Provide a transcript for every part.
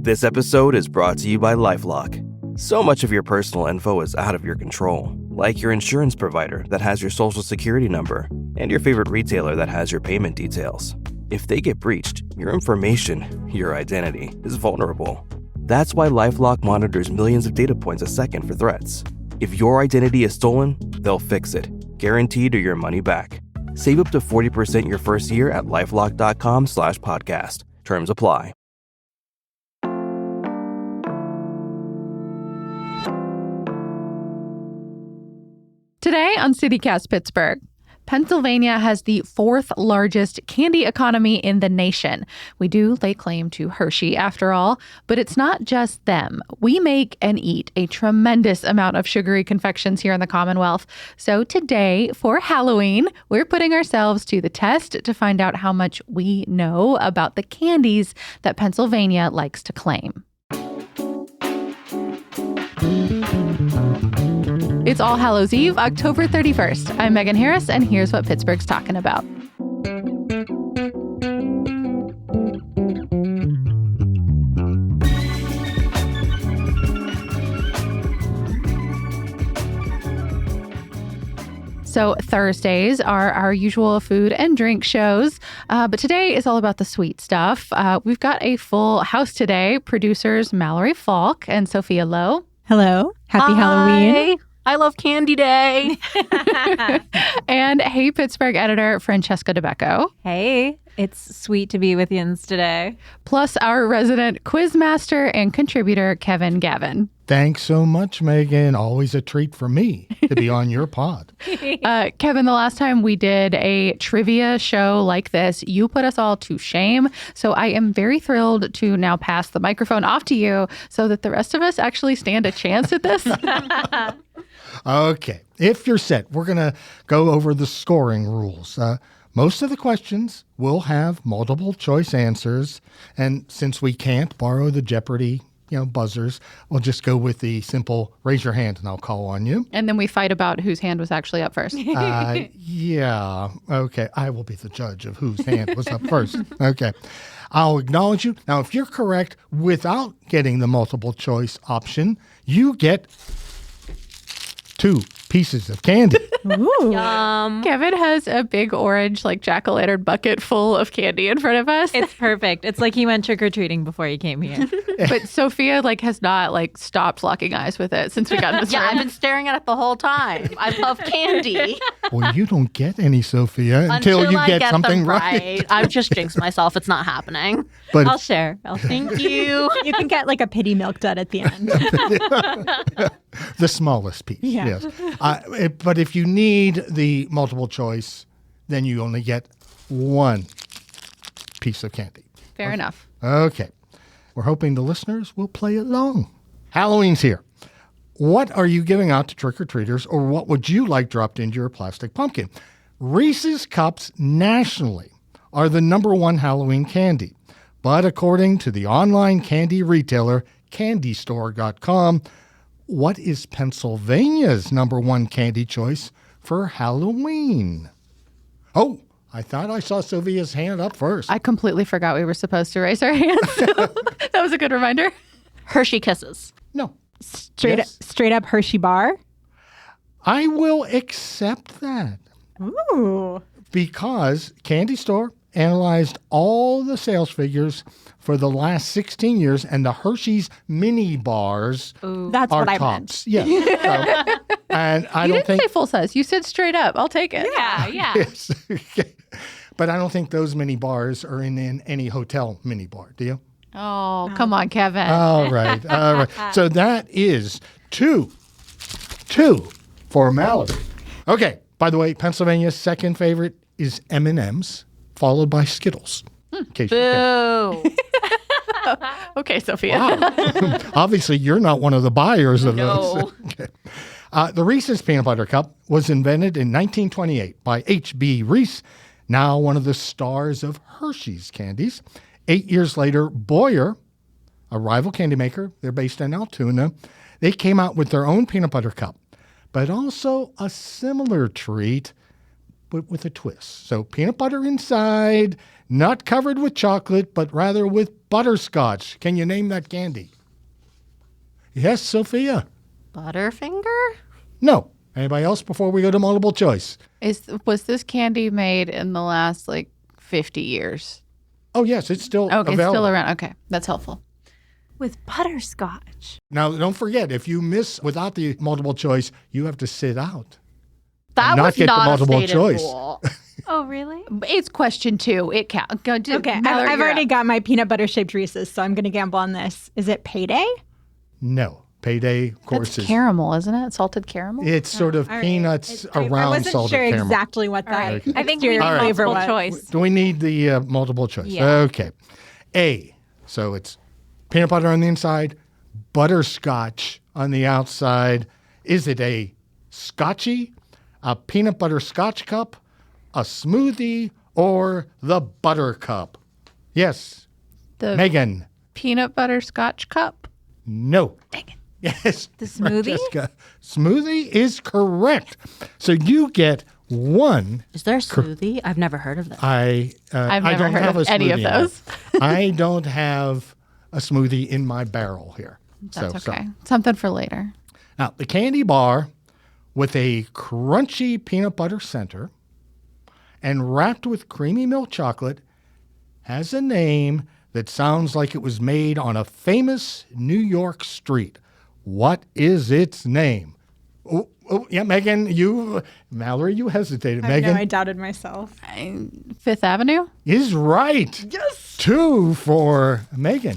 This episode is brought to you by LifeLock. So much of your personal info is out of your control, like your insurance provider that has your social security number and your favorite retailer that has your payment details. If they get breached, your information, your identity, is vulnerable. That's why LifeLock monitors millions of data points a second for threats. If your identity is stolen, they'll fix it, guaranteed or your money back. Save up to 40% your first year at LifeLock.com/podcast. Terms apply. Today on City Cast Pittsburgh, Pennsylvania has the fourth largest candy economy in the nation. We do lay claim to Hershey after all, but it's not just them. We make and eat a tremendous amount of sugary confections here in the Commonwealth. So today, for Halloween, we're putting ourselves to the test to find out how much we know about the candies that Pennsylvania likes to claim. It's All Hallows Eve, October 31st. I'm Megan Harris, and here's what Pittsburgh's talking about. So Thursdays are our usual food and drink shows, but today is all about the sweet stuff. We've got a full house today. Producers Mallory Falk and Sophia Lowe. Hello. Happy Halloween. I love Candy Day. And Hey Pittsburgh editor Francesca DeBecco. Hey, it's sweet to be with yinz today. Plus our resident quizmaster and contributor Kevin Gavin. Thanks so much, Megan. Always a treat for me to be on your pod. Kevin, the last time we did a trivia show like this, you put us all to shame. So I am very thrilled to now pass the microphone off to you so that the rest of us actually stand a chance at this. Okay. If you're set, we're going to go over the scoring rules. Most of the questions will have multiple choice answers. And since we can't borrow the Jeopardy buzzers, we'll just go with the simple raise your hand and I'll call on you. And then we fight about whose hand was actually up first. Yeah. Okay. I will be the judge of whose hand was up first. Okay. I'll acknowledge you. Now, if you're correct without getting the multiple choice option, you get 2 pieces of candy. Ooh. Kevin has a big orange, jack-o'-lantern bucket full of candy in front of us. It's perfect. It's like he went trick-or-treating before he came here. But Sophia, has not, stopped locking eyes with it since we got in this room. I've been staring at it the whole time. I love candy. Well, you don't get any, Sophia, until you I get them something right. I've just jinxed myself. It's not happening. But I'll share. Thank you. You can get a pity milk dud at the end. the smallest piece, yes. But if you need the multiple choice, then you only get 1 piece of candy. Fair enough. Okay. We're hoping the listeners will play along. Halloween's here. What are you giving out to trick-or-treaters, or what would you like dropped into your plastic pumpkin? Reese's Cups nationally are the #1 Halloween candy. But according to the online candy retailer, candystore.com, what is Pennsylvania's #1 candy choice for Halloween? Oh, I thought I saw Sylvia's hand up first. I completely forgot we were supposed to raise our hands. That was a good reminder. Hershey Kisses. No. Straight up Hershey bar. I will accept that. Ooh. Because Candy Store analyzed all the sales figures for the last 16 years, and the Hershey's mini bars That's are what I tops. meant. Yeah. So, and I You don't didn't think say full size. You said straight up. I'll take it. Yeah. Yes. But I don't think those mini bars are in any hotel mini bar. Do you? Oh, come on, Kevin. All right. All right. So that is two for Mallory. Okay. By the way, Pennsylvania's second favorite is M&M's, followed by Skittles. In case you care. Boo. Okay, Sophia. Wow. Obviously, you're not one of the buyers of those. No. Okay. The Reese's Peanut Butter Cup was invented in 1928 by H.B. Reese, now one of the stars of Hershey's candies. 8 years later, Boyer, a rival candy maker, they're based in Altoona, they came out with their own peanut butter cup, but also a similar treat but with a twist. So peanut butter inside, not covered with chocolate, but rather with butterscotch. Can you name that candy? Yes, Sophia? Butterfinger? No. Anybody else before we go to multiple choice? Was this candy made in the last 50 years? Oh, yes, it's still Okay, it's available. still around. Okay, that's helpful. With butterscotch. Now, don't forget, if you miss without the multiple choice, you have to sit out. That Not was get the not multiple a stated choice. rule. Oh, really? It's question 2. It counts. Okay, I've already got my peanut butter shaped Reese's, so I'm going to gamble on this. Is it Payday? No. Payday, of course, That's is caramel, isn't it? Salted caramel? it's sort of All right. peanuts around I wasn't salted sure caramel. exactly what that Okay. I think we need exterior All right. flavor multiple was. choice. Do we need the multiple choice? Yeah. Okay. A. So it's peanut butter on the inside, butterscotch on the outside. Is it a scotchy, a peanut butter scotch cup, a smoothie, or the butter cup? Yes. The Megan. peanut butter scotch cup. No. Yes. The smoothie? Francesca. Smoothie is correct. So you get one. Is there a smoothie? I've never heard of that. I I've I never don't heard have of a any of smoothie in those. there. I don't have a smoothie in my barrel here. That's So- okay. Something for later. Now, the candy bar with a crunchy peanut butter center and wrapped with creamy milk chocolate has a name that sounds like it was made on a famous New York street. What is its name? Oh, yeah, Megan, Mallory, you hesitated. I Megan know, I doubted myself. Fifth Avenue? is right. Yes. 2 for Megan.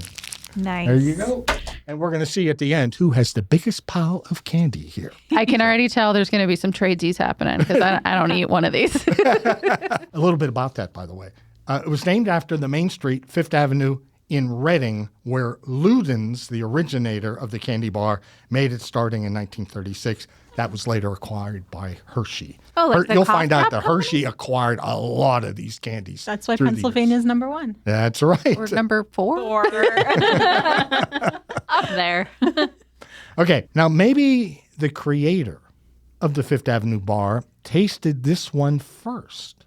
Nice. There you go. And we're going to see at the end who has the biggest pile of candy here. I can already tell there's going to be some tradesies happening because I don't eat one of these. A little bit about that, by the way. It was named after the main street, Fifth Avenue in Reading, where Luden's, the originator of the candy bar, made it starting in 1936. That was later acquired by Hershey. Oh, like the You'll cough find out drop that Hershey acquired a lot of these candies. That's why through the years. Pennsylvania's number 1. That's right. We're number 4. Or up there. Okay, now maybe the creator of the Fifth Avenue bar tasted this one first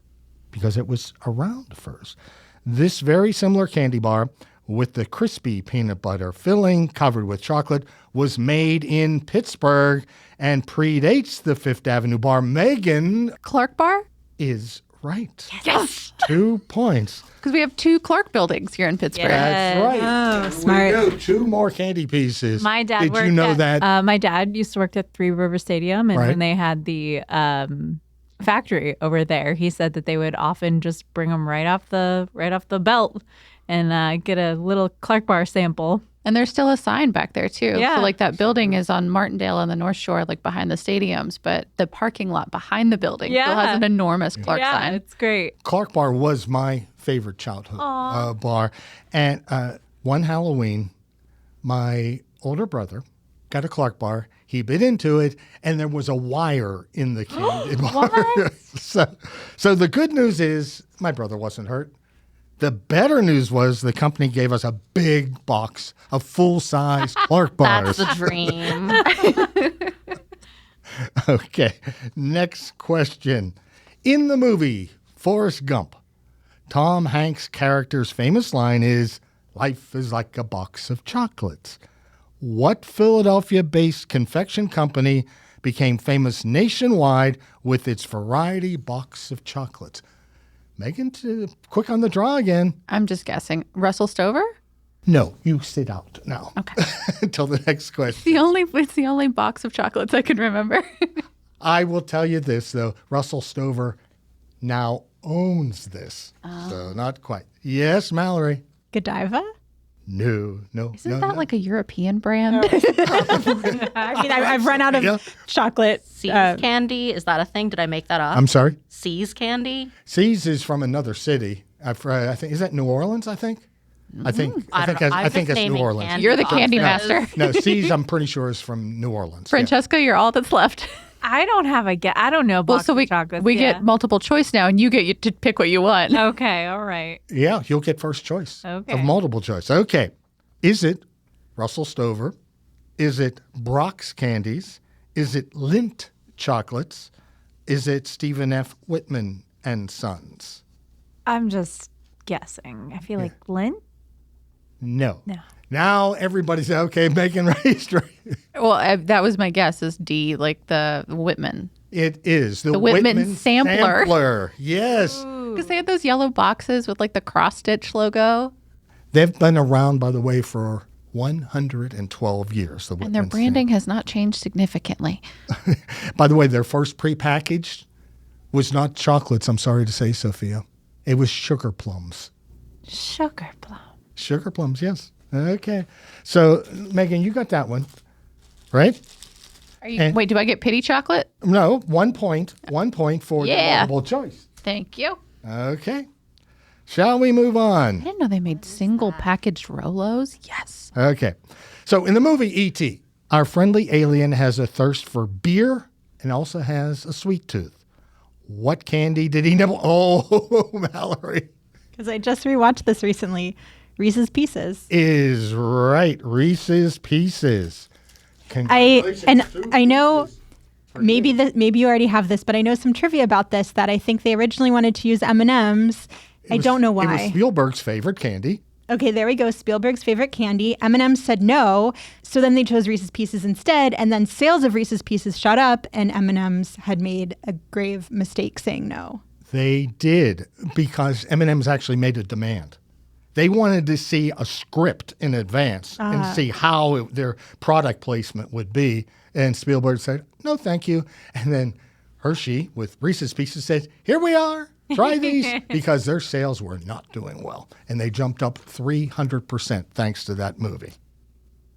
because it was around first. This very similar candy bar with the crispy peanut butter filling covered with chocolate was made in Pittsburgh and predates the Fifth Avenue bar. Megan Clark Bar? is right. Yes! 2 points. Because we have 2 Clark buildings here in Pittsburgh. That's right. Oh, There smart. we go. 2 more candy pieces. My dad Did worked you know at, that? my dad used to work at Three River Stadium, and Right. when they had the factory over there, he said that they would often just bring them right off the belt and get a little Clark Bar sample. And there's still a sign back there, too. Yeah. So, that building is on Martindale on the North Shore, behind the stadiums, but the parking lot behind the building still Yeah. has an enormous Clark yeah, sign. it's great. Clark Bar was my favorite childhood bar. And one Halloween, my older brother got a Clark Bar. He bit into it, and there was a wire in the candy bar. So the good news is my brother wasn't hurt. The better news was the company gave us a big box of full-size Clark bars. That's the dream. Okay, next question. In the movie Forrest Gump, Tom Hanks' character's famous line is, "Life is like a box of chocolates." What Philadelphia-based confection company became famous nationwide with its variety box of chocolates? Megan, quick on the draw again. I'm just guessing. Russell Stover? No, you sit out now. Okay. Until the next question. It's the only box of chocolates I can remember. I will tell you this, though. Russell Stover now owns this. So not quite. Yes, Mallory. Godiva? No. Isn't that like a European brand? I mean, I've run out of Yeah. chocolate. Seas candy? Is that a thing? Did I make that up? I'm sorry? Seas candy? Seas is from another city. I think is that New Orleans, I think? I think I don't know. I'm it's just New naming Orleans. candy You're the candy boxes. master. No, Seas I'm pretty sure is from New Orleans. Yeah. Francesca, you're all that's left. I don't have a guess. I don't know. Well, Box so of we chocolates. we yeah. get multiple choice now, and you get to pick what you want. Okay, all right. Yeah, you'll get first choice Okay. of multiple choice. Okay. Is it Russell Stover? Is it Brock's Candies? Is it Lindt Chocolates? Is it Stephen F. Whitman and Sons? I'm just guessing. I feel like Lint? No. No. Now everybody's okay. Megan raised right. Well, that was my guess is D, like the Whitman. It is the Whitman sampler. Yes. Because they had those yellow boxes with like the cross-stitch logo. They've been around, by the way, for 112 years. The And their Whitman branding has not changed significantly. By the way, their first prepackaged was not chocolates, I'm sorry to say, Sophia. It was sugar plums. Sugar plum. Sugar plums, yes. Okay. So, Megan, you got that one, right? Wait, do I get pity chocolate? No, 1 point. 1 point for the multiple choice. Thank you. Okay. Shall we move on? I didn't know they made single packaged Rolos. Yes. Okay. So in the movie E.T., our friendly alien has a thirst for beer and also has a sweet tooth. What candy did he nibble? Oh, Mallory. Because I just rewatched this recently. Reese's Pieces. Is right. Reese's Pieces. I know maybe you already have this, but I know some trivia about this that I think they originally wanted to use M&Ms. I don't know why. It was Spielberg's favorite candy. Okay, there we go. Spielberg's favorite candy. M&M's said no, so then they chose Reese's Pieces instead, and then sales of Reese's Pieces shot up, and M&M's had made a grave mistake saying no. They did, because M&M's actually made a demand. They wanted to see a script in advance and see how their product placement would be, and Spielberg said, no, thank you. And then Hershey, with Reese's Pieces, said, here we are. Try these, because their sales were not doing well. And they jumped up 300% thanks to that movie.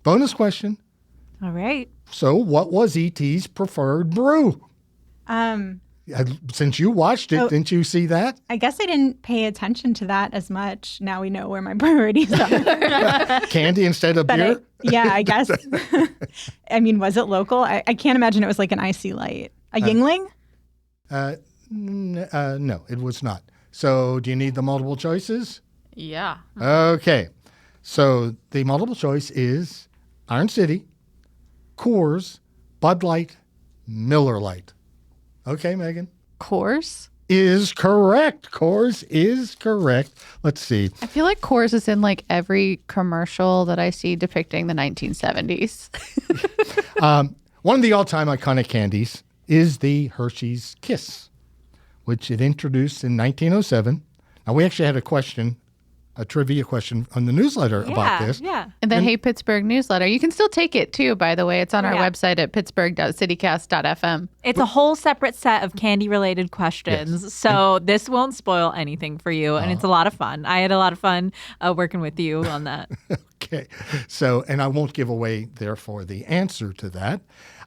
Bonus question. All right. So what was E.T.'s preferred brew? Since you watched it, didn't you see that? I guess I didn't pay attention to that as much. Now we know where my priorities are. Candy instead of beer? I guess. I mean, was it local? I can't imagine it was like an icy light. A Yingling? No, it was not. So do you need the multiple choices? Yeah. Okay. So the multiple choice is Iron City, Coors, Bud Light, Miller Lite. Okay, Megan. Coors? Is correct. Coors is correct. Let's see. I feel like Coors is in like every commercial that I see depicting the 1970s. One of the all-time iconic candies is the Hershey's Kiss, which it introduced in 1907. Now, we actually had a trivia question on the newsletter about this. Yeah. And the Hey Pittsburgh newsletter. You can still take it too, by the way. It's on our website at pittsburgh.citycast.fm. It's a whole separate set of candy-related questions, so this won't spoil anything for you, and it's a lot of fun. I had a lot of fun working with you on that. Okay. So, and I won't give away, therefore, the answer to that.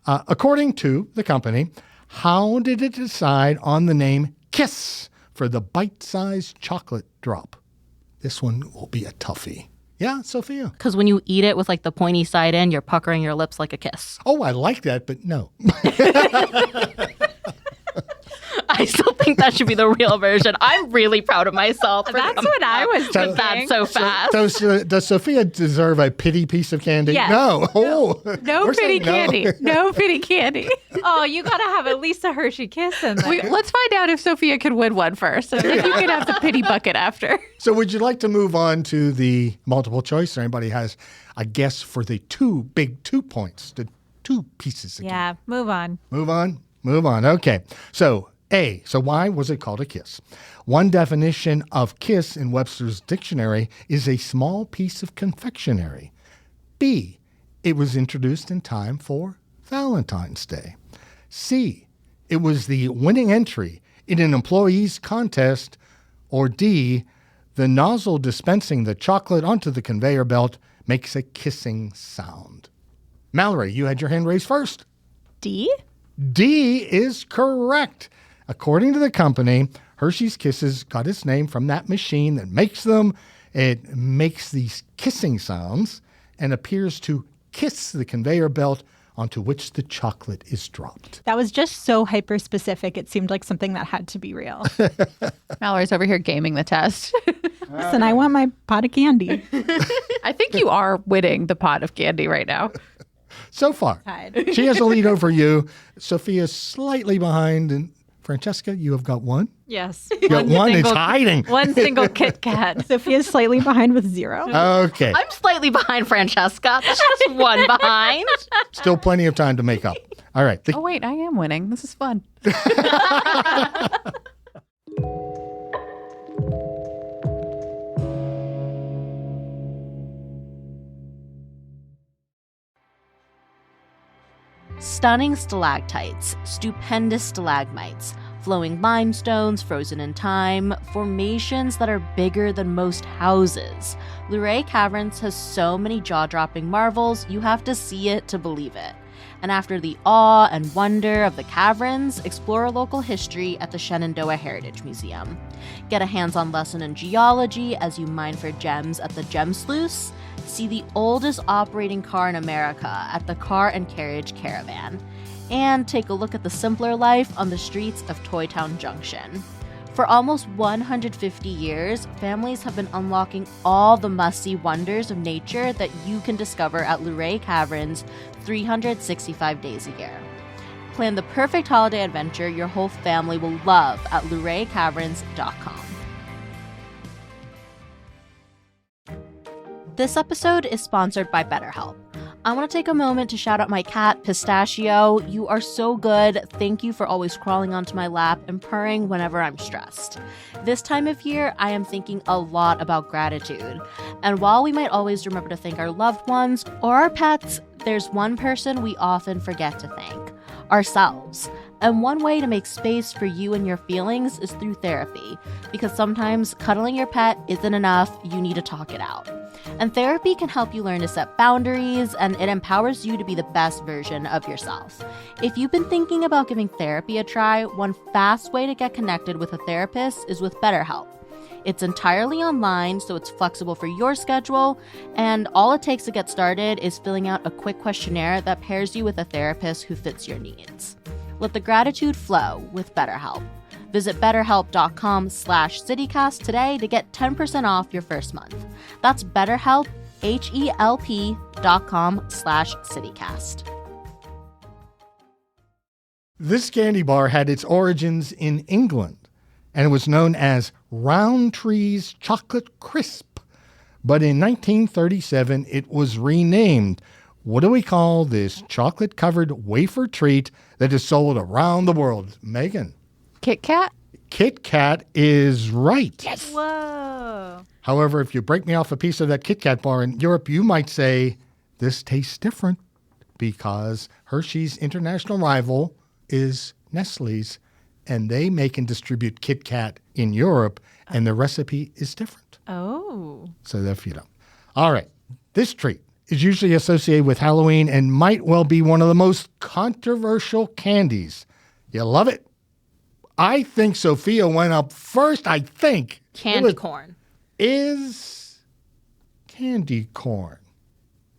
According to the company, how did it decide on the name Kiss for the bite-sized chocolate drop? This one will be a toughie. Yeah, Sophia? Because when you eat it with like the pointy side in, you're puckering your lips like a kiss. Oh, I like that, but no. I still think that should be the real version. I'm really proud of myself. That's what I was thinking. That so fast. Does Sophia deserve a pity piece of candy? Yes. No. Oh, No we're pity saying no. candy. No pity candy. Oh, you got to have at least a Hershey Kiss in there. Let's find out if Sophia can win one first. And then you can have the pity bucket after. So would you like to move on to the multiple choice? Or anybody has a guess for the 2 points, the 2 pieces of candy? Yeah, move on. Move on. Okay. So why was it called a kiss? One definition of kiss in Webster's dictionary is a small piece of confectionery. B, it was introduced in time for Valentine's Day. C, it was the winning entry in an employee's contest. Or D, the nozzle dispensing the chocolate onto the conveyor belt makes a kissing sound. Mallory, you had your hand raised first. D? D is correct. According to the company, Hershey's Kisses got its name from that machine that makes them. It makes these kissing sounds and appears to kiss the conveyor belt onto which the chocolate is dropped. That was just so hyper-specific. It seemed like something that had to be real. Mallory's over here gaming the test. Listen, I want my pot of candy. I think you are winning the pot of candy right now. So far, she has a lead over you. Sophia's slightly behind, and Francesca, you have got one. Yes. You got one. It's hiding. One single Kit Kat. Sophia's slightly behind with 0. Okay. I'm slightly behind Francesca. That's just one behind. Still plenty of time to make up. All right. Oh, wait, I am winning. This is fun. Stunning stalactites, stupendous stalagmites, flowing limestones frozen in time, formations that are bigger than most houses. Luray Caverns has so many jaw-dropping marvels, you have to see it to believe it. And after the awe and wonder of the caverns, explore local history at the Shenandoah Heritage Museum. Get a hands-on lesson in geology as you mine for gems at the Gem Sluice. See the oldest operating car in America at the Car and Carriage Caravan. And take a look at the simpler life on the streets of Toy Town Junction. For almost 150 years, families have been unlocking all the must-see wonders of nature that you can discover at Luray Caverns 365 days a year. Plan the perfect holiday adventure your whole family will love at luraycaverns.com. This episode is sponsored by BetterHelp. I want to take a moment to shout out my cat, Pistachio. You are so good. Thank you for always crawling onto my lap and purring whenever I'm stressed. This time of year, I am thinking a lot about gratitude. And while we might always remember to thank our loved ones or our pets, there's one person we often forget to thank: ourselves. And one way to make space for you and your feelings is through therapy, because sometimes cuddling your pet isn't enough, you need to talk it out. And therapy can help you learn to set boundaries, and it empowers you to be the best version of yourself. If you've been thinking about giving therapy a try, one fast way to get connected with a therapist is with BetterHelp. It's entirely online, so it's flexible for your schedule, and all it takes to get started is filling out a quick questionnaire that pairs you with a therapist who fits your needs. Let the gratitude flow with BetterHelp. Visit betterhelp.com/citycast today to get 10% off your first month. That's BetterHelp, HELP.com/citycast. This candy bar had its origins in England, and it was known as Roundtree's Chocolate Crisp. But in 1937, it was renamed. What do we call this chocolate-covered wafer treat that is sold around the world? Megan? Kit Kat? Kit Kat is right. Yes. Whoa. However, if you break me off a piece of that Kit Kat bar in Europe, you might say, this tastes different, because Hershey's international rival is Nestle's, and they make and distribute Kit Kat in Europe, and the recipe is different. Oh. So if you know. All right. This treat is usually associated with Halloween and might well be one of the most controversial candies. You love it? I think Sophia went up first. I think. Candy corn. Is candy corn.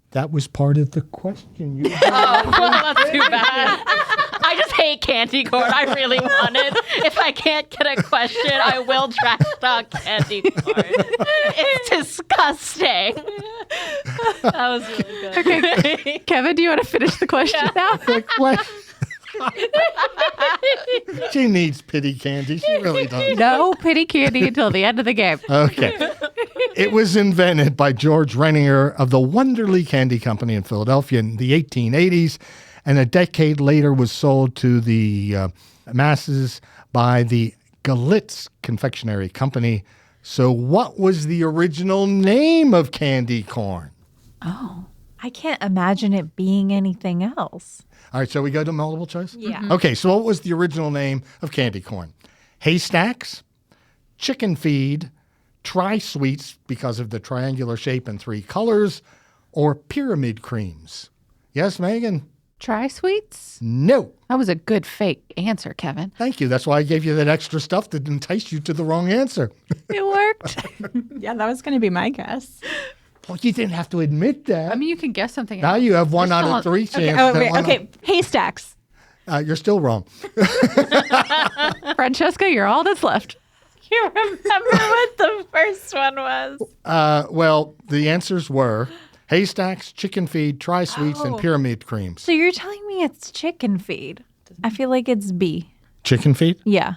That was part of the question. You Well, that's too bad. I just hate candy corn. I really want it. If I can't get a question, I will trash talk candy corn. It's disgusting. That was really good. Okay. Kevin, do you want to finish the question now? The question. She needs pity candy. She really does. No pity candy until the end of the game. Okay. It was invented by George Renninger of the Wonderly Candy Company in Philadelphia in the 1880s, and a decade later was sold to the masses by the Galitz Confectionery Company. So what was the original name of candy corn? Oh, I can't imagine it being anything else. All right, so we go to multiple choice? Yeah. Okay, so what was the original name of candy corn? Haystacks, chicken feed, tri-sweets because of the triangular shape and 3 colors, or pyramid creams? Yes, Megan? Tri-sweets? No. That was a good fake answer, Kevin. Thank you. That's why I gave you that extra stuff to entice you to the wrong answer. It worked. Yeah, that was going to be my guess. Well, you didn't have to admit that. I mean, you can guess something Now else. you have 1 You're out still of 3 chances. Oh, wait, okay. Haystacks. You're still wrong. Francesca, you're all that's left. You remember what the first one was? Well, the answers were haystacks, chicken feed, tri-sweets, and pyramid creams. So you're telling me it's chicken feed? I feel like it's B. Chicken feed? Yeah.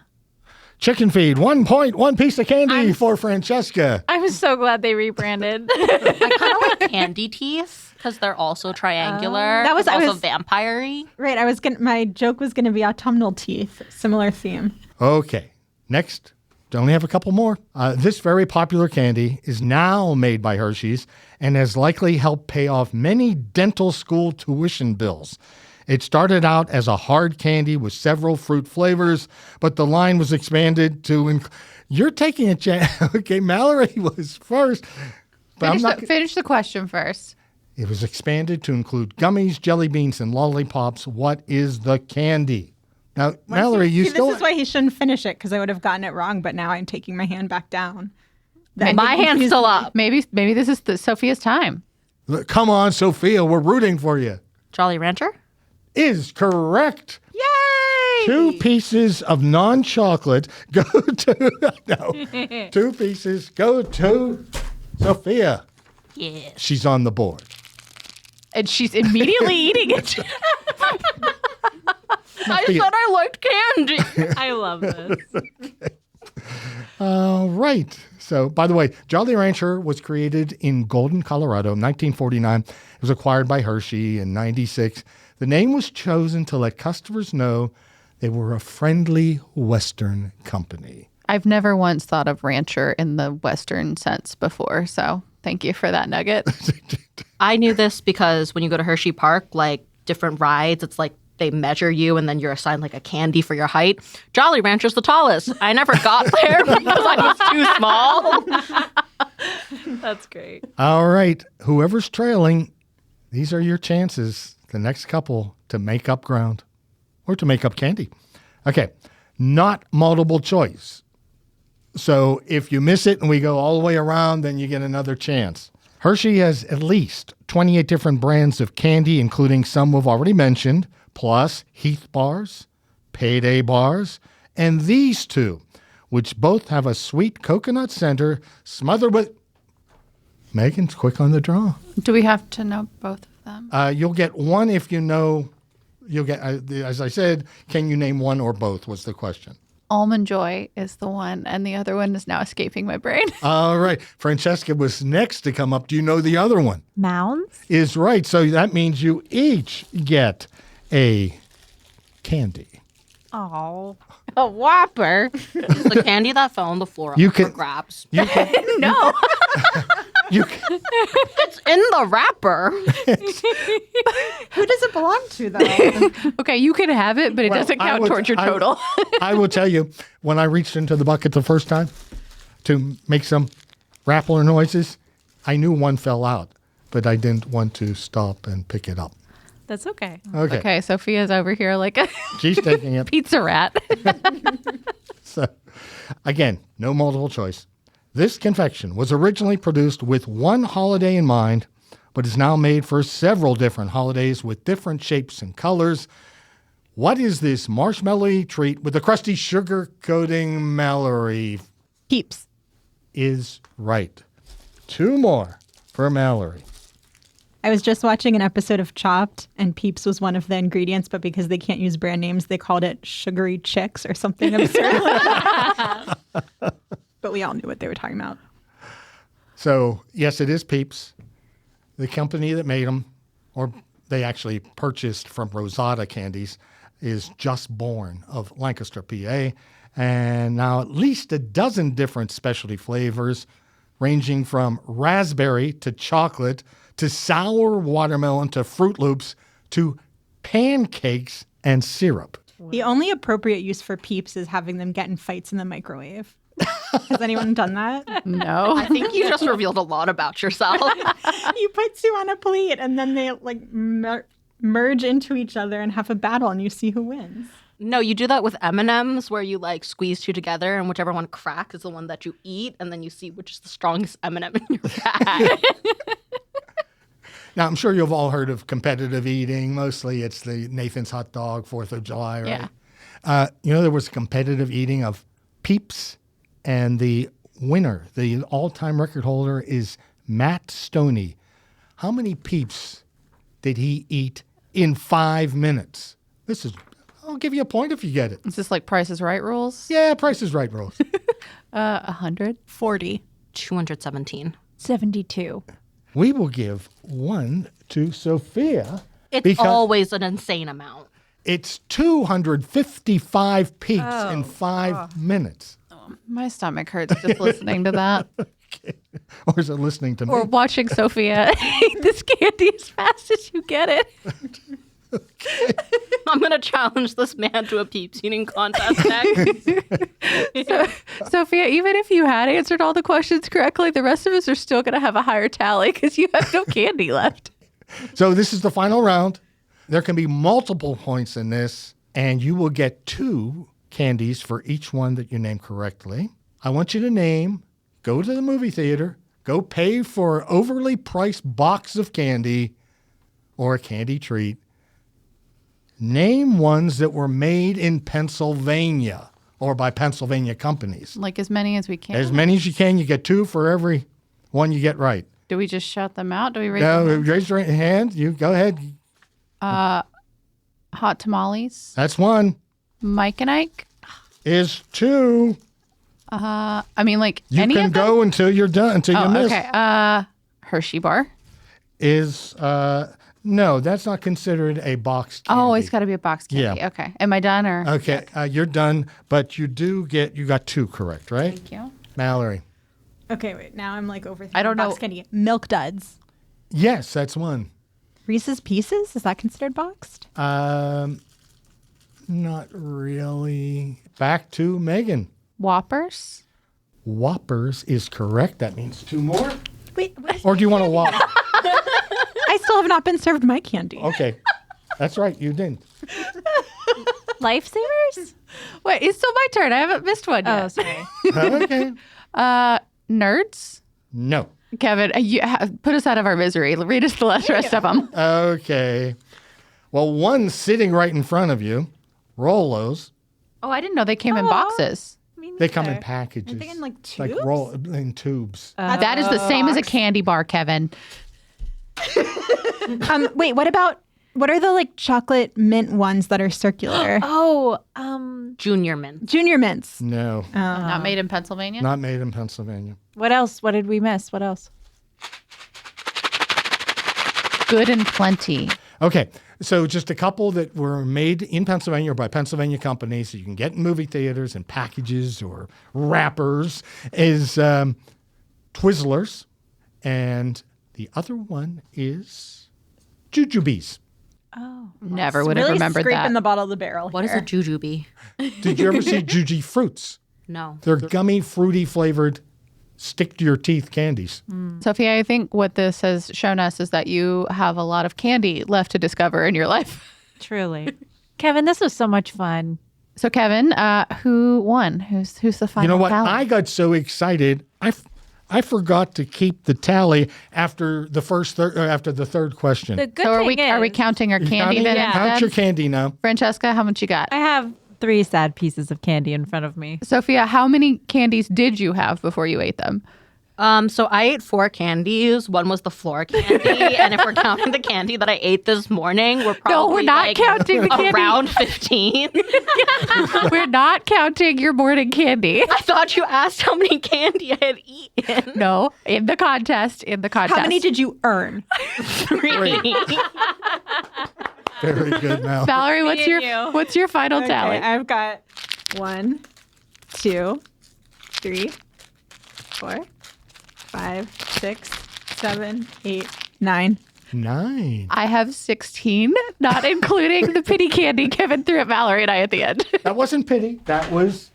Chicken feed. 1 point, 1 piece of candy for Francesca. I'm so glad they rebranded. I kind of like candy teeth because they're also triangular. That was- but I also was- vampire-y. Right. My joke was going to be autumnal teeth. Similar theme. Okay. Next. Only have a couple more. This very popular candy is now made by Hershey's and has likely helped pay off many dental school tuition bills. It started out as a hard candy with several fruit flavors, but the line was expanded to you're taking a chance. Okay, Mallory was first. But Finish the question first. It was expanded to include gummies, jelly beans, and lollipops. What is the candy? Now, Mallory, you still... This is why he shouldn't finish it, because I would have gotten it wrong, but now I'm taking my hand back down. My hand's still up. Maybe this is Sophia's time. Come on, Sophia, we're rooting for you. Jolly Rancher? Is correct. Yay! 2 pieces of non-chocolate go to... No. 2 pieces go to Sophia. Yeah. She's on the board. And she's immediately eating it. I said I liked candy. I love this. All right. So, by the way, Jolly Rancher was created in Golden, Colorado in 1949. It was acquired by Hershey in 96. The name was chosen to let customers know they were a friendly Western company. I've never once thought of rancher in the Western sense before, so thank you for that nugget. I knew this because when you go to Hershey Park, like different rides, it's like they measure you and then you're assigned like a candy for your height. Jolly Rancher's the tallest. I never got there because I was too small. That's great. All right. Whoever's trailing, these are your chances, the next couple, to make up ground or to make up candy. Okay. Not multiple choice. So if you miss it and we go all the way around, then you get another chance. Hershey has at least 28 different brands of candy, including some we've already mentioned, plus Heath bars, Payday bars, and these 2, which both have a sweet coconut center smothered with... Megan's quick on the draw. Do we have to know both of them? You'll get one if you know... You'll get, as I said, can you name one or both was the question. Almond Joy is the one, and the other one is now escaping my brain. All right. Francesca was next to come up. Do you know the other one? Mounds? Is right. So that means you each get a candy. Oh, a Whopper. It's the candy that fell on the floor You up for can- grabs. You can, No. you can, It's in the wrapper. Who does it belong to, though? Okay, you can have it, but it Well, doesn't I count would- towards your I- total. I will tell you, when I reached into the bucket the first time to make some rattler noises, I knew one fell out, but I didn't want to stop and pick it up. That's okay. Okay. Okay, Sophia's over here like a She's taking it. pizza rat. So, again, no multiple choice. This confection was originally produced with one holiday in mind, but is now made for several different holidays with different shapes and colors. What is this marshmallowy treat with the crusty sugar coating, Mallory? Peeps. Is right. 2 more for Mallory. I was just watching an episode of Chopped, and Peeps was one of the ingredients, but because they can't use brand names, they called it Sugary Chicks or something absurd. But we all knew what they were talking about. So, yes, it is Peeps. The company that made them, or they actually purchased from Rosada Candies, is Just Born of Lancaster, PA. And now at least a dozen different specialty flavors, ranging from raspberry to chocolate to sour watermelon to Fruit Loops to pancakes and syrup. The only appropriate use for Peeps is having them get in fights in the microwave. Has anyone done that? No. I think you just revealed a lot about yourself. You put 2 on a plate, and then they like merge into each other and have a battle, and you see who wins. No, you do that with M&Ms where you like squeeze 2 together and whichever one cracks is the one that you eat and then you see which is the strongest M&M in your bag. Now, I'm sure you've all heard of competitive eating. Mostly it's the Nathan's hot dog, 4th of July, right? Yeah. There was competitive eating of Peeps, and the winner, the all-time record holder, is Matt Stoney. How many Peeps did he eat in 5 minutes? This is I'll give you a point if you get it. Is this like Price is Right rules? Yeah, Price is Right rules. 100. 40. 217. 72. We will give one to Sophia. It's because always an insane amount. it's 255 peaks in 5 minutes. My stomach hurts just listening to that. Or is it listening to me? Or watching Sophia eat this candy as fast as you get it. I'm going to challenge this man to a peeps eating contest next. Sophia, even if you had answered all the questions correctly, the rest of us are still going to have a higher tally because you have no candy left. So this is the final round. There can be multiple points in this, and you will get 2 candies for each one that you name correctly. I want you to name, go to the movie theater, go pay for an overly priced box of candy or a candy treat. Name ones that were made in Pennsylvania or by Pennsylvania companies. Like as many as we can. As many as you can. You get 2 for every one you get right. Do we just shout them out? Do we raise No, them? raise your hand. You go ahead. Hot tamales. That's 1. Mike and Ike. Is 2. I mean, like You any can of them? go until you're done, until you miss. Okay. Hershey bar. Is no, that's not considered a box candy. Oh, it's got to be a box candy. Yeah. Okay. Am I done or? Okay, you're done, but you got 2 correct, right? Thank you. Mallory. Okay, wait. Now I'm like overthinking. I don't know. Box candy. Milk Duds. Yes, that's 1. Reese's Pieces. Is that considered boxed? Not really. Back to Megan. Whoppers. Whoppers is correct. That means 2 more. Wait. Or do you want a Whopper? I still have not been served my candy. Okay, that's right. You didn't. Lifesavers? Wait, it's still my turn. I haven't missed one Oh, yet. sorry. Okay. Nerds. No. Kevin, put us out of our misery. Read us the rest of them. Okay. Well, one sitting right in front of you. Rolos. Oh, I didn't know they came in boxes. They come in packages. Aren't they in, like, tubes? In tubes. That is the same as a candy bar, Kevin. Wait, what are the like chocolate mint ones that are circular? Oh, Junior mint. Junior mints. No, Not made in Pennsylvania? not made in Pennsylvania. what else? What did we miss? What else? Good and plenty. Okay, so just a couple that were made in Pennsylvania or by Pennsylvania companies that you can get in movie theaters and packages or wrappers is Twizzlers, and the other one is Jujubes. Never would have Really remembered scraping that. the bottom of the barrel. What is a jujube? Did you ever see Juji Fruits? No. They're gummy, fruity flavored, stick to your teeth candies. Sophia, I think what this has shown us is that you have a lot of candy left to discover in your life. Truly. Kevin, this was so much fun. So, Kevin, who won? Who's the final You know what? tally? I got so excited. I forgot to keep the tally after the after the third question. The good So thing are we is, counting our candy Counting- then? Yeah. Count instead? your candy now. Francesca, how much you got? I have 3 sad pieces of candy in front of me. Sophia, how many candies did you have before you ate them? So I ate 4 candies. One was the floor candy, and if we're counting the candy that I ate this morning, we're probably No, we're not like counting the candy. around 15. We're not counting your morning candy. I thought you asked how many candy I had eaten. No, in the contest. How many did you earn? 3. Very good, Mal. Valerie, what's your you. what's your final tally? I've got 1, 2, 3, 4, 5, 6, 7, 8, 9. 9. I have 16, not including the pity candy Kevin threw at Valerie and I at the end. That wasn't pity. That was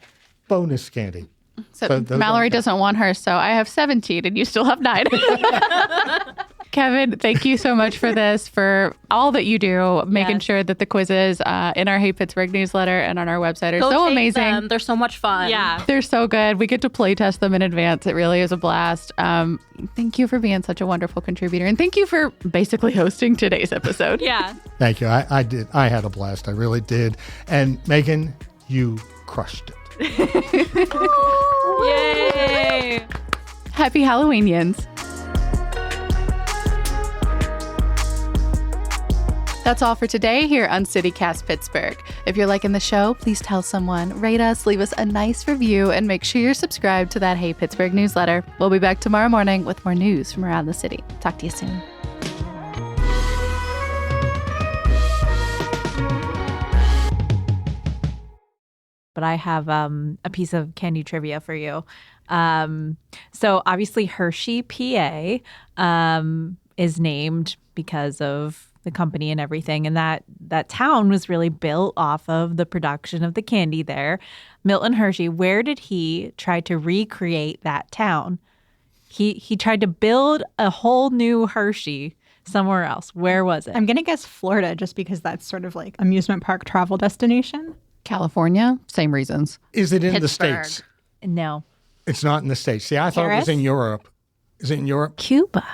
bonus candy. So So those Mallory don't count. doesn't want her, so I have 17 and you still have 9. Kevin, thank you so much for this, for all that you do, making Yes. sure that the quizzes in our Hey Pittsburgh newsletter and on our website are Go so take amazing. them. They're so much fun. Yeah. They're so good. We get to play test them in advance. It really is a blast. Thank you for being such a wonderful contributor. And thank you for basically hosting today's episode. Yeah. Thank you. I did. I had a blast. I really did. And Megan, you crushed it. Yay. Happy Halloween, yinz. That's all for today here on City Cast Pittsburgh. If you're liking the show, please tell someone, rate us, leave us a nice review, and make sure you're subscribed to that Hey Pittsburgh newsletter. We'll be back tomorrow morning with more news from around the city. Talk to you soon. But I have a piece of candy trivia for you. So obviously Hershey, PA, is named because of the company and everything. And that town was really built off of the production of the candy there. Milton Hershey, where did he try to recreate that town? He tried to build a whole new Hershey somewhere else. Where was it? I'm going to guess Florida just because that's sort of like amusement park travel destination. California, same reasons. Is it in the Pittsburgh. States? No. It's not in the States. See, I thought it was in Europe. Is it in Europe? Cuba.